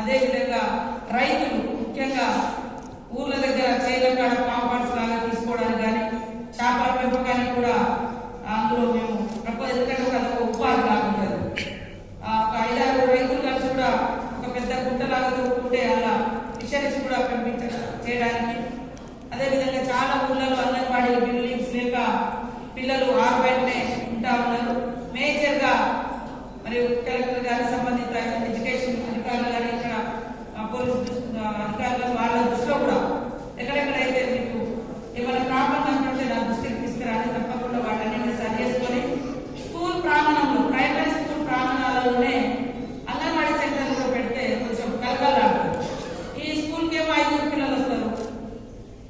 అదేవిధంగా రైతులు ముఖ్యంగా ఊర్ల దగ్గర చేల కాడ కాంపౌండ్స్ లాగా తీసుకోవడానికి కానీ చేపల పెంపకానికి కూడా అందులో మేము ఎందుకంటే ఒక ఉపాధి లాగుంటుంది. ఒక 5-6 రైతులు కలిసి కూడా ఒక పెద్ద గుంటలాగా దొరుకుతుంటే అలా ఫిషరీస్ కూడా చేయడానికి. అదేవిధంగా చాలా ఊళ్ళలో అంగన్వాడీ బిల్డింగ్స్ లేక పిల్లలు 6 బయటనే ఉంటా ఉన్నారు. మేజర్గా మరియు కలెక్టర్ గారికి సంబంధిత ఎడ్యుకేషన్ అధికారులు కానీ ఇక్కడ పోలీసు అధికారులు వాళ్ళ దృష్టిలో కూడా ఎక్కడెక్కడైతే మీకు ఏమైనా ప్రాబ్లం కనుకుంటే నా దృష్టికి తీసుకురాని తప్పకుండా వాటన్నింటినీ సరి చేసుకొని స్కూల్ ప్రాంగణంలో ప్రైమరీ స్కూల్ ప్రాంగణాలలోనే అంగన్వాడీ సెంటర్లో పెడితే కొంచెం కలకలాడుతుంది. ఈ స్కూల్కి ఏమో 5 పిల్లలు వస్తారు,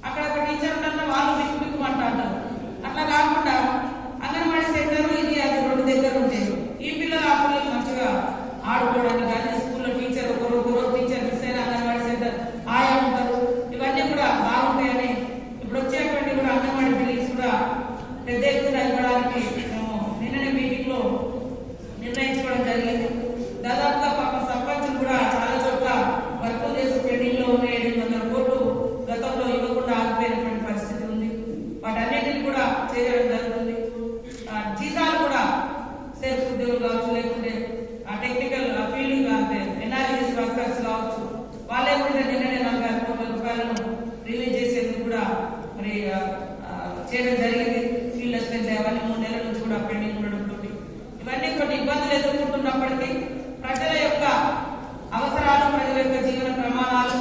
అక్కడ ఒక టీచర్ కన్నా వాళ్ళు బిక్కుమంటారు. అట్లా కాకుండా అంగన్వాడీ సెంటర్ ఇది అది 2 దగ్గర ఉంటాయి. ఈ పిల్లలు ఆ పిల్లలు మంచిగా ఆడుకోవడానికి కానీ స్కూల్లో టీచర్ ఒకరోజు టీచర్ మిస్ అయిన అంగన్వాడీ సెంటర్ ఆయా ఉంటారు. ఇవన్నీ కూడా బాగుంటాయని ఇప్పుడు వచ్చేటువంటి కూడా అంగన్వాడీ బిల్డింగ్స్ కూడా పెద్ద ఎత్తున ఇవ్వడానికి మేము నిన్ననే మీటింగ్ లో నిర్ణయించుకోవడం జరిగింది. దాదాపుగా పాప సర్పంచ్ కూడా చాలా చోట్ల వర్క్ చేసి పెండింగ్ లో ఉన్న 700 కోట్లు గతంలో ఇవ్వకుండా ఆగిపోయినటువంటి పరిస్థితి ఉంది. వాటన్నిటిని కూడా చేయడం జరుగుతుంది. జీతాలు కూడా సెల్ఫ్ ఉద్యోగులు కావచ్చు, లేకుంటే టెక్నికల్ ఫీల్డ్ అంటే ఎన్ఆర్ఈఎస్ వర్కర్స్ కావచ్చు, వాళ్ళే కూడా నిన్ననే 4,000 కోట్ల రూపాయలను రిలీజ్ చేసేందుకు కూడా మరి చేయడం జరిగింది. ఫీల్డ్ అసిస్టెంట్ అవన్నీ 3 నెలల నుంచి కూడా పెండింగ్ ఉండడంతో ఇవన్నీ కొన్ని ఇబ్బందులు ఎదుర్కొంటున్నప్పటికీ ప్రజల యొక్క అవసరాలు, ప్రజల యొక్క జీవన ప్రమాణాలు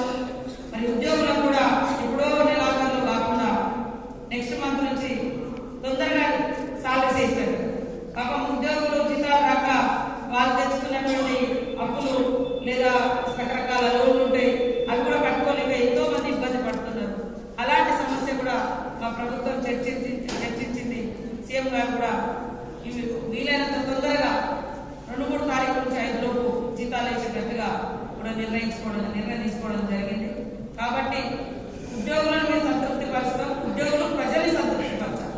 మరి ఉద్యోగులకు కూడా ఎప్పుడో నెలాఖరులో కాకుండా నెక్స్ట్ మంత్ నుంచి తొందరగా సాలరీస్ ఇస్తారు. పాపం ఉద్యోగులు జీతాలు రాక వాళ్ళు తెచ్చుకున్నటువంటి అప్పులు లేదా రకరకాల లోన్లు ఉంటాయి, అవి కూడా కట్టుకోలేక ఎంతో మంది ఇబ్బంది పడుతున్నారు. అలాంటి సమస్య కూడా మా ప్రభుత్వం చర్చించింది. సీఎం గారు కూడా ఇవి వీలైనంత తొందరగా 2-3 తారీఖు నుంచి 5 లోపు జీతాలు ఇచ్చేటట్టుగా కూడా నిర్ణయం తీసుకోవడం జరిగింది. కాబట్టి ఉద్యోగులను మేము సంతృప్తి పరుస్తాం, ఉద్యోగులు ప్రజల్ని సంతృప్తి పరచాలి.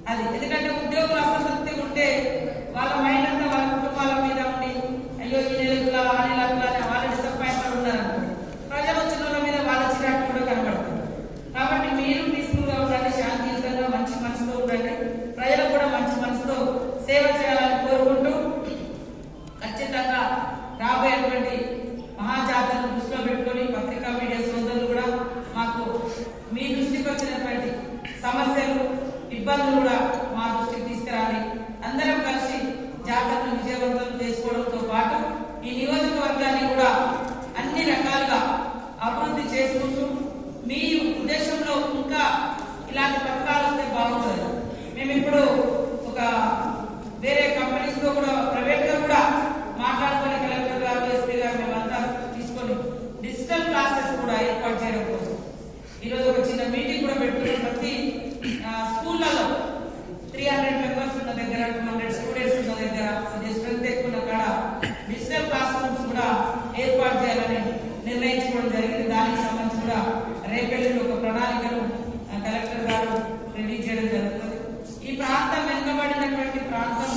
అది ఎందుకంటే ఉద్యోగులు అసంతృప్తి ఉంటే వాళ్ళ మైండ్ అంతా వాళ్ళ కుటుంబాల మీద ఉండి అయ్యో ఈ నెలకులా ఆ నెలకులా వాళ్ళ డిసప్పాయింట్మెంట్ ఉన్నారనుకోండి, ప్రజలు వచ్చిన వాళ్ళ మీద వాళ్ళ చిరాకు కూడా కనబడుతుంది. కాబట్టి మీరు పీస్ఫుల్ గా ఉండండి, శాంతియుతంగా మంచి మనసుతో ఉండండి, ప్రజలకు కూడా మంచి మనసుతో సేవ చేయాలని కోరుకుంటూ ఖచ్చితంగా రాబోయేటువంటి మహాజాతరను దృష్టిలో పెట్టుకొని పత్రికా మీడియా సోదరులు కూడా మాకు మీ దృష్టికి వచ్చినటువంటి సమస్యలు, ఇబ్బందులు కూడా మా దృష్టికి తీసుకురాలి. అందరం కలిసి జాతరను విజయవంతం చేసుకోవడంతో పాటు ఈ నియోజకవర్గాన్ని కూడా అన్ని రకాలుగా అభివృద్ధి చేసుకుంటూ మీ ఉద్దేశంలో ఇంకా ఇలాంటి పథకాలు వస్తే బాగుంటుంది. మేము ఇప్పుడు ఒక వేరే కంపెనీస్ తో కూడా ప్రైవేట్ గా కూడా మాట్లాడుకొని కలెక్టర్ గారు, ఎస్పీ గారు మేమంతా తీసుకొని డిజిటల్ క్లాసెస్ కూడా ఏర్పాటు చేయడం కోసం ఈరోజు ఒక చిన్న మీటింగ్ కూడా పెట్టుకుని ప్రతి స్కూళ్లలో 300 మెంబర్స్ ఉన్న దగ్గర 200 స్టూడెంట్స్ ఉన్న దగ్గర స్ట్రెంత్ ఎక్కువ ఉన్న కాడ డిజిటల్ క్లాస్ రూమ్స్ కూడా ఏర్పాటు చేయాలని నిర్ణయించుకోవడం జరిగింది. దానికి సంబంధించి కూడా రేపెల్లుండి ఒక ప్రణాళికను కలెక్టర్ గారు రిలీజ్ చేయడం జరుగుతుంది. ఈ ప్రాంతం వెనుకబడినటువంటి ప్రాంతం